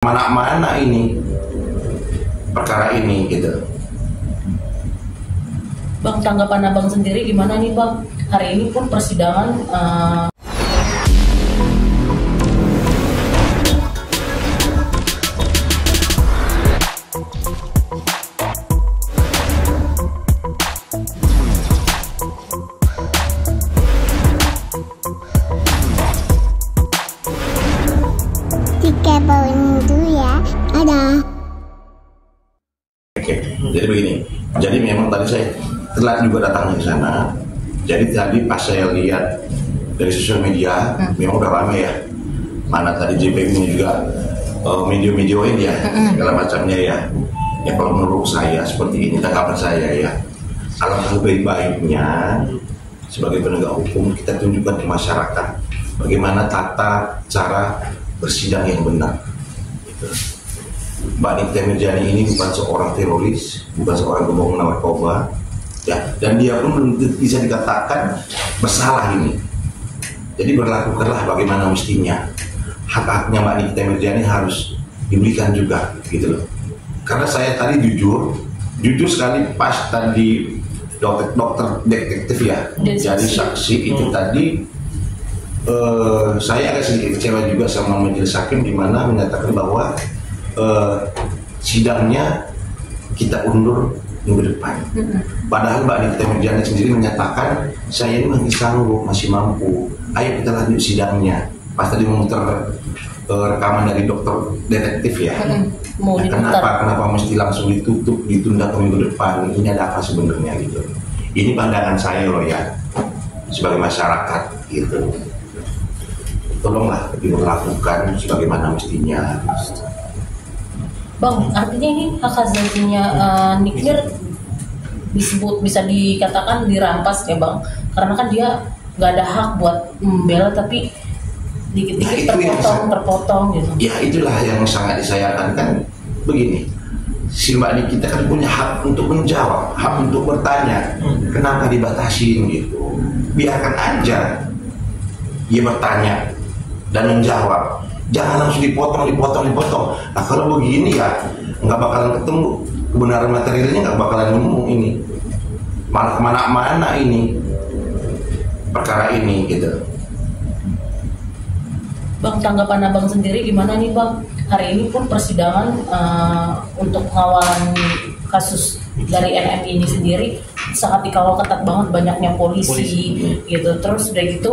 Mana ini perkara ini gitu. Bang, tanggapan abang sendiri gimana nih bang? Hari ini pun persidangan Jadi begini, jadi memang tadi saya telat juga datang ke sana. Jadi tadi pas saya lihat dari sosial media, memang udah ramai ya. Mana tadi JPU-nya juga video-videoin ya, segala macamnya ya. Ya kalau menurut saya seperti ini, tanggapan saya ya. Alangkah lebih baiknya sebagai penegak hukum kita tunjukkan ke masyarakat bagaimana tata cara bersidang yang benar. Gitu. Mbak Nikita Mirzani ini bukan seorang teroris, bukan seorang pembohong narkoba, ya, dan dia pun belum bisa dikatakan bersalah ini. Jadi berlakukanlah bagaimana mestinya. Hak-haknya Mbak Nikita Mirzani harus diberikan juga, gitu loh. Karena saya tadi jujur sekali pas tadi dokter detektif ya, jadi saksi itu tadi. Saya agak sedikit kecewa juga sama majelis hakim di mana menyatakan bahwa sidangnya kita undur minggu depan. Padahal Mbak Nikita Mirzani sendiri menyatakan saya ini masih sanggup, masih mampu. Ayo kita lanjut sidangnya. Pas tadi memutar rekaman dari dokter detektif ya. Kenapa mesti langsung ditunda ke minggu depan? Ini ada apa sebenarnya gitu? Ini pandangan saya loh ya, sebagai masyarakat gitu. Tolonglah diberlakukan sebagaimana mestinya. Bang, artinya ini hak asasinya Niklir disebut, bisa dikatakan dirampas ya bang, karena kan dia nggak ada hak buat membela tapi dikit-dikit terpotong gitu. Ya itulah yang sangat disayangkan kan begini. Si Mbak Nikita kan punya hak untuk menjawab, hak untuk bertanya. Kenapa dibatasin gitu? Biarkan aja dia bertanya dan menjawab. Jangan langsung dipotong. Nah kalau begini ya nggak bakalan ketemu kebenaran materialnya, nggak bakalan nemu ini. Malah kemana-mana ini perkara ini gitu. Bang, tanggapan abang sendiri gimana nih bang? Hari ini pun persidangan untuk pengawalan kasus dari NM ini sendiri sangat dikawal ketat banget, banyaknya polisi. Gitu. Terus udah gitu,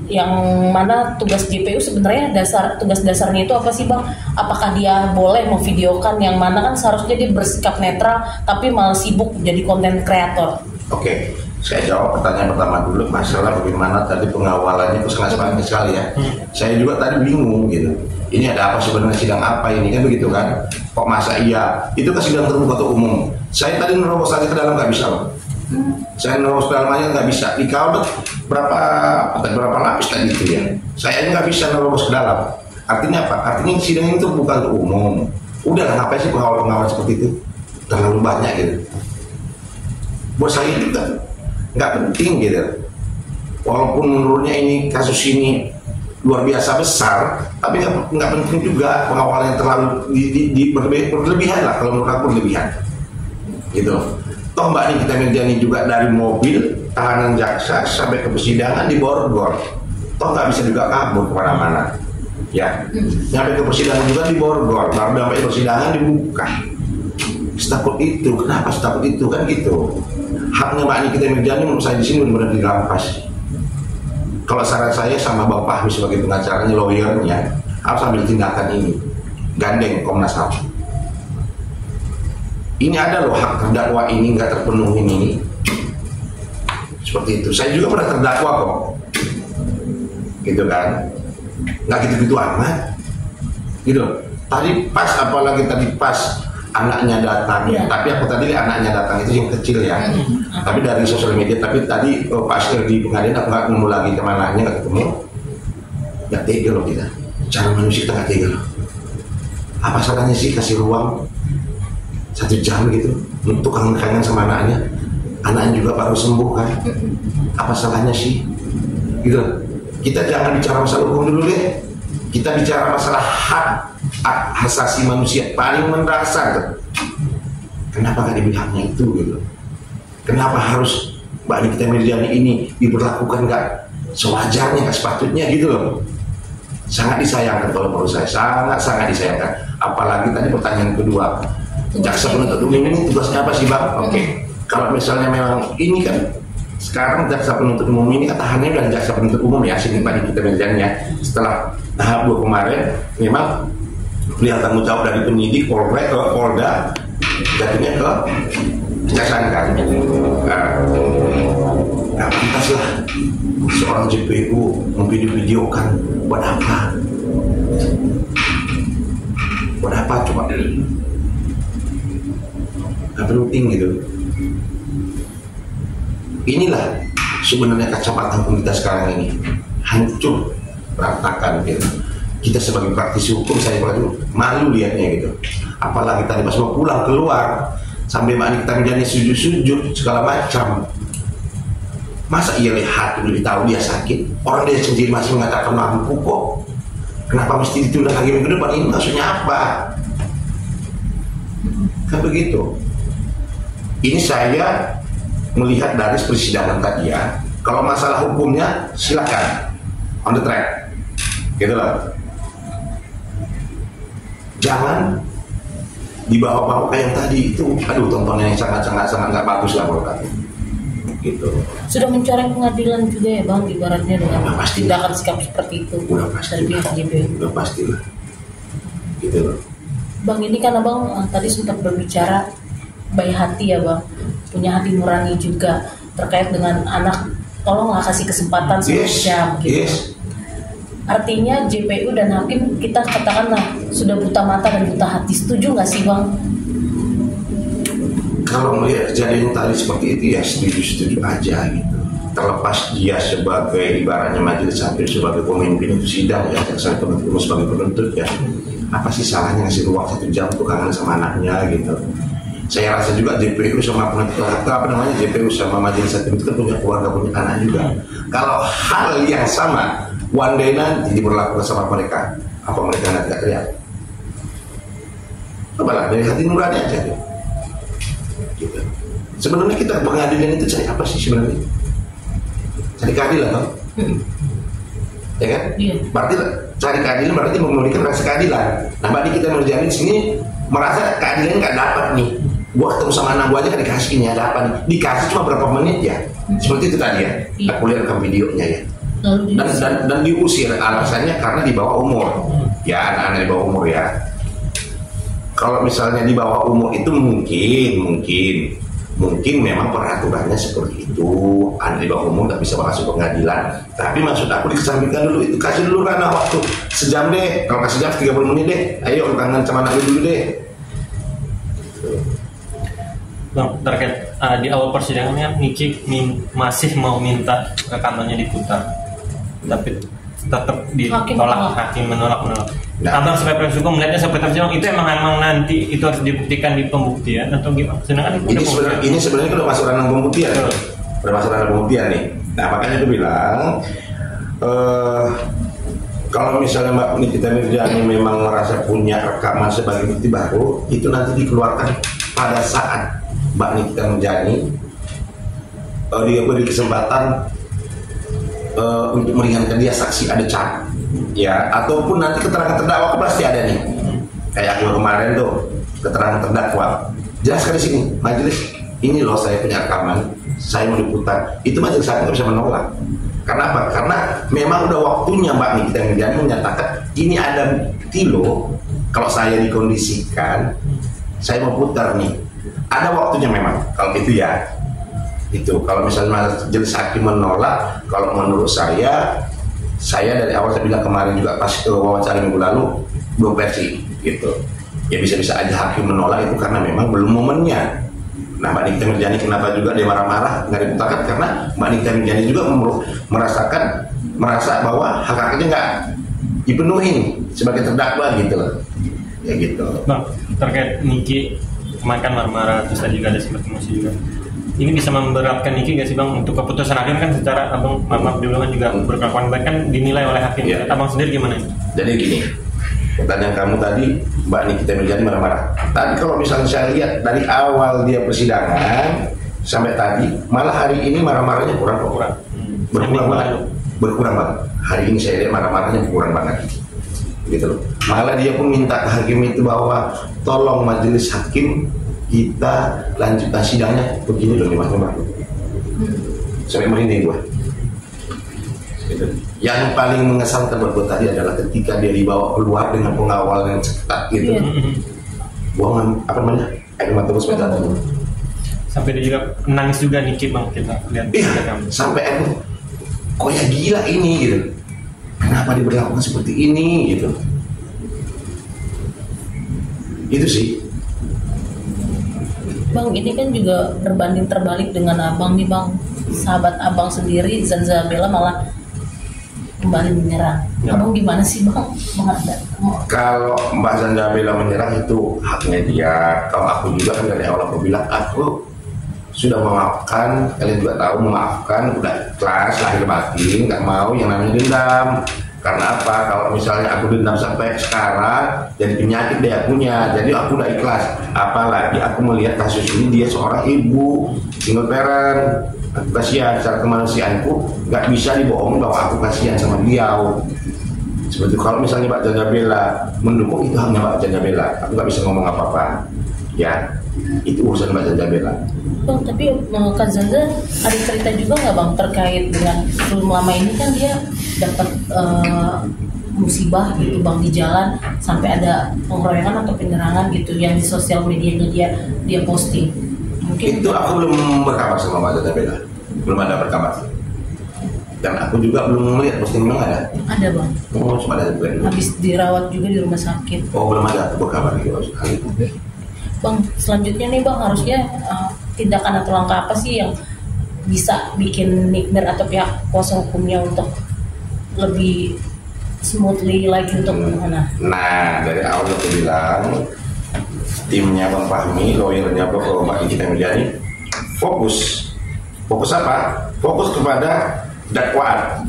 yang mana tugas JPU sebenarnya tugas dasarnya itu apa sih bang? Apakah dia boleh memvideokan, yang mana kan seharusnya dia bersikap netral tapi malah sibuk jadi konten kreator? Oke, saya jawab pertanyaan pertama dulu, masalah bagaimana tadi pengawalannya itu sangat banyak sekali ya. Saya juga tadi bingung gitu. Ini ada apa sebenarnya, sidang apa ini kan begitu kan? Kok masa iya? Itu kan sidang terbuka untuk umum. Saya tadi nerobos saja ke dalam nggak bisa loh. Saya nerobos ke dalamnya nggak bisa. Dikawal berapa lapis tadi itu ya. Saya nggak bisa nerobos ke dalam. Artinya apa? Artinya sidang itu bukan untuk umum. Udah lah, ngapain sih pengawal seperti itu? Terlalu banyak gitu. Buat saya juga nggak penting gitu. Walaupun menurutnya ini kasus ini luar biasa besar, tapi nggak penting juga pengawalannya terlalu berlebihan lah. Kalau menurut aku berlebihan gitu. Toh Mbak Nikita Mirzani juga dari mobil tahanan jaksa sampai ke persidangan di borgol. Toh nggak bisa juga kabur kemana-mana. Ya, sampai ke persidangan juga di borgol. Baru sampai persidangan dibuka. Setakut itu, kenapa setakut itu kan gitu? Haknya Mbak Nikita Mirzani menurut saya di sini benar-benar dirampas. Kalau saran saya sama Bang Fahmi sebagai pengacaranya, lawyernya, harus ambil tindakan ini, gandeng Komnas HAM. Ini ada loh hak terdakwa ini nggak terpenuhi ini, seperti itu. Saya juga pernah terdakwa kok, gitu kan? Nggak gitu-gitu amat, gitu. Tadi pas, apalagi tadi pas anaknya datang, tapi aku tadi anaknya datang itu yang kecil ya, tapi dari sosial media. Tapi tadi pas di pengadilan aku nggak nemu lagi kemana, nggak ketemu. Nggak tega loh kita, cara manusia kita nggak tega loh. Apa salahnya sih kasih ruang 1 jam gitu untuk kangen-kangen sama anaknya juga baru sembuh kan? Apa salahnya sih? Gitu. Kita jangan bicara masalah hukum dulu deh. Kita bicara masalah hak hak asasi manusia paling mendasar. Kenapa nggak dibilangnya itu gitu? Kenapa harus Mbak Nikita Mirzani ini diberlakukan nggak sewajarnya, nggak sepatutnya gitu loh? Sangat disayangkan kalau menurut saya, sangat disayangkan. Apalagi tadi pertanyaan kedua, jaksa penuntut umum ini tugasnya apa sih Bang? Oke. Kalau misalnya memang ini kan sekarang jaksa penuntut umum ini kan tahanannya dan jaksa penuntut umum ya, sini Mbak Nikita Mirzani ya. Setelah tahap 2 kemarin memang beliau tanggung jawab dari penyidik Polda jatuhnya ke kejaksaan kan. Nah, pantaslah seorang JPU memvideo-videokan buat apa? Buat apa coba? Gak penting gitu. Inilah sebenarnya kacamata hukum kita sekarang ini hancur, berantakan gitu. Kita sebagai praktisi hukum, saya malu lihatnya gitu. Apalagi tadi pas mau pulang keluar sampai Mbak Nikita Mirzani sujud-sujud segala macam. Masa iya lihat udah tahu dia sakit, orang dia sendiri masih mengatakan mampu kok. Kenapa mesti ditunda lagi minggu depan? Ini maksudnya apa? Kan begitu. Ini saya melihat dari persidangan tadi ya. Kalau masalah hukumnya silakan on the track, gitu loh. Jangan dibawa-bawa kayak yang tadi itu. Aduh, tontonan yang sangat nggak bagus lah menurut aku. Gitu. Sudah mencoreng pengadilan juga ya Bang, ibaratnya dengan tindakan sikap seperti itu. Udah pasti. Dari pihak JPU. Udah pastilah. Gitu loh. Bang, ini kan Abang tadi sempat berbicara baik hati ya Bang, punya hati nurani juga terkait dengan anak. Tolonglah kasih kesempatan semacam gitu. Yes. Artinya JPU dan hakim kita katakanlah sudah buta mata dan buta hati. Setuju nggak sih Bang? Kalau melihat kejadian tadi seperti itu ya setuju aja gitu. Terlepas dia sebagai ibaratnya majelis hakim sebagai pemimpin itu sidang ya, jaksa penuntut umum sebagai penuntut ya. Apa sih salahnya ngasih ruang 1 jam untuk kangen sama anaknya gitu. Saya rasa juga JPU sama penuntut JPU sama majelis hakim itu kan punya keluarga, punya anak juga. Kalau hal yang sama one day nanti diberlakukan sama mereka, apa mereka tidak teriak? Cobalah dari hati nurani aja gitu. Sebenarnya kita pengadilan itu cari apa sih sebenarnya? Cari keadilan kan? Ya kan? Iya. Berarti cari keadilan berarti memulihkan rasa keadilan. Nah, Mbak Nikita Mirzani sini merasa keadilan nggak dapat nih. Gua ketemu sama anak gua aja kan dikasih ini ada apa nih? Dikasih cuma berapa menit ya? Seperti itu tadi ya. Aku lihat rekam videonya ya. Dan diusir alasannya karena di bawah umur. Ya, anak-anak di bawah umur ya. Kalau misalnya di bawah umur itu mungkin memang peraturannya seperti itu. Anak di bawah umur nggak bisa masuk pengadilan. Tapi maksud aku dikesampingkan dulu itu, kasih dulu karena waktu sejam deh. Kalau kasih jam 30 menit deh. Ayo kangen sama anak dulu deh. Bang, terkait di awal persidangannya Niki masih mau minta rekamannya diputar, tapi tetap ditolak, hakim menolak. Nah, Abang sebagai proses hukum melihatnya seperti itu emang nanti itu harus dibuktikan di pembuktian atau gimana? Sedangkan ini sebenarnya udah masuk ranah pembuktian, udah masuk ranah pembuktian nih. Nah makanya aku bilang kalau misalnya Mbak Nikita Mirzani memang merasa punya rekaman sebagai bukti baru, itu nanti dikeluarkan pada saat Mbak Nikita Mirzani diberi kesempatan untuk meringankan dia saksi ada cat ya, ataupun nanti keterangan terdakwa pasti ada nih, kayak aku kemarin tuh keterangan terdakwa jelaskan di sini majelis, ini loh saya punya rekaman, saya mau diputar, itu majelis hakim nggak bisa menolak. Karena apa? Karena memang udah waktunya Mbak Nikita Mirzani menyatakan ini ada bukti loh, kalau saya dikondisikan saya mau putar nih, ada waktunya memang kalau itu ya. Itu kalau misalnya majelis hakim menolak, kalau menurut saya dari awal saya bilang kemarin juga pas ke wawancara minggu lalu belum versi gitu ya, bisa-bisa aja hakim menolak itu karena memang belum momennya. Nah Mbak Nikita Mirzani kenapa juga dia marah-marah nggak diputarkan, karena Mbak Nikita Mirzani juga merasa bahwa hak haknya nggak dipenuhi sebagai terdakwa gitu loh ya gitu. Bang, terkait Niki kemarin kan marah-marah, terus tadi juga ada sempat emosi juga. Ini bisa memberatkan Niki nggak sih Bang untuk keputusan hakim kan secara Abang maaf dulu kan juga berkelakuan baik kan dinilai oleh hakim. Ya. Abang sendiri gimana? Jadi gini, Pertanyaan kamu tadi, Mbak Nikita Mirzani marah-marah. Tadi kalau misalnya saya lihat dari awal dia persidangan sampai tadi, malah hari ini marah-marahnya kurang. Berkurang banget. Hari ini saya lihat marah-marahnya kurang banget. Gitu loh. Malah dia pun minta ke hakim itu bahwa tolong majelis hakim kita lanjutkan sidangnya begini loh, sampai merinding gua. Gitu. Yang paling mengesankan buat gue tadi adalah ketika dia dibawa keluar dengan pengawal yang ketat gitu, buangan apa namanya air mata sepeda sampai dia juga nangis juga nih bang, kita lihat. Iya, sampai aku kok ya gila ini gitu, kenapa diberlakukan seperti ini gitu. Itu sih Bang, ini kan juga berbanding terbalik dengan abang nih bang. Sahabat abang sendiri, Zanzabela malah kembali menyerang. Ya. Abang gimana sih bang? Kalau Mbak Zanzabela menyerang itu haknya dia. Kalau aku juga kan dari awal aku bilang aku sudah memaafkan, kalian juga tahu memaafkan, udah ikhlas lahir batin, nggak mau yang namanya dendam. Karena apa? Kalau misalnya aku dendam sampai sekarang, jadi penyakit dia punya. Jadi aku udah ikhlas. Apalagi aku melihat kasus ini dia seorang ibu single parent. Aku kasihan secara kemanusiaanku, nggak bisa dibohong bahwa aku kasihan sama beliau. Seperti kalau misalnya Mbak Zanzabela mendukung, itu haknya Mbak Zanzabela. Aku nggak bisa ngomong apa-apa. Ya, itu urusan Mbak Zanzabela. Bang, tapi Kak Zanza ada cerita juga nggak bang terkait dengan belum lama ini kan dia dapat musibah gitu bang di jalan sampai ada pengeroyokan atau penyerangan gitu yang di sosial medianya dia posting. Mungkin itu aku belum berkabar sama Mbak Zanzabela, belum ada berkabar. Dan aku juga belum melihat posting, memang ada. Ada bang. Oh, cuma ada juga. Habis dirawat juga di rumah sakit. Oh, belum ada berkabar gitu sekali. Bang, selanjutnya nih bang, harusnya tindakan atau langkah apa sih yang bisa bikin Nikmir atau pihak kuasa hukumnya untuk lebih smoothly lagi untuk mana? Nah, dari awal aku bilang timnya Bang Fahmi, lawyernya Mbak Nikita Mirzani fokus apa? Fokus kepada dakwaan.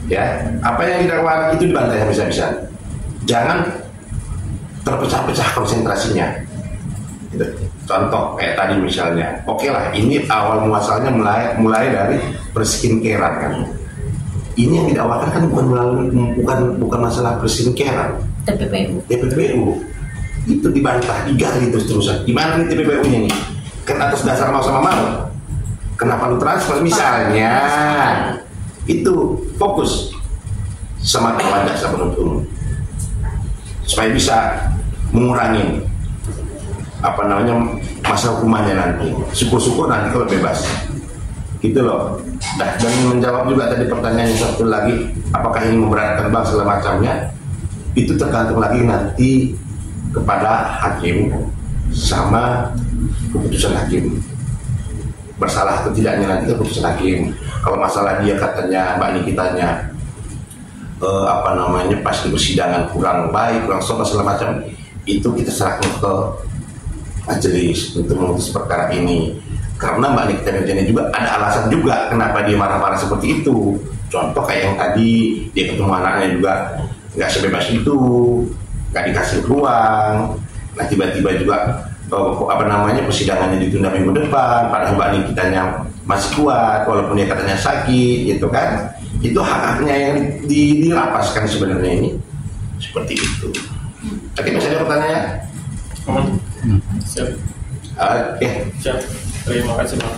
Ya, apa yang didakwakan itu dibantai habis-habisan. Jangan terpecah-pecah konsentrasinya. Gitu. Contoh kayak tadi misalnya, oke lah, ini awal muasalnya mulai dari perskincarean kan. Ini yang didakwakan kan bukan masalah perskincarean. TPPU. Itu dibantah, digali terus-terusan. Gimana nih TPPU-nya nih? Kan atas dasar mau sama mau. Kenapa lu transfer misalnya? Itu fokus sama kawan jaksa penuntut umum supaya bisa mengurangi masa hukumannya nanti. Syukur-syukur nanti kalau bebas. Gitu loh. Dan menjawab juga tadi pertanyaan yang satu lagi, apakah ini memberatkan bang segala macamnya? Itu tergantung lagi nanti kepada hakim sama keputusan hakim. Bersalah atau tidaknya nanti keputusan hakim. Kalau masalah dia katanya Mbak Nikitanya pas di persidangan kurang baik, kurang sopan segala macam, itu kita serahkan ke majelis untuk memutus perkara ini. Karena Mbak Nikita Mirzani juga ada alasan juga kenapa dia marah-marah seperti itu. Contoh kayak yang tadi dia ketemu anaknya juga nggak sebebas itu, nggak dikasih ruang. Nah tiba-tiba juga persidangannya ditunda minggu depan, padahal Mbak Nikitanya masih kuat walaupun dia katanya sakit, gitu kan. Itu hak-haknya yang dirapaskan sebenarnya ini. Seperti itu. Oke, masih ada pertanyaan? Siap. Oke. Siap. Terima kasih Bang.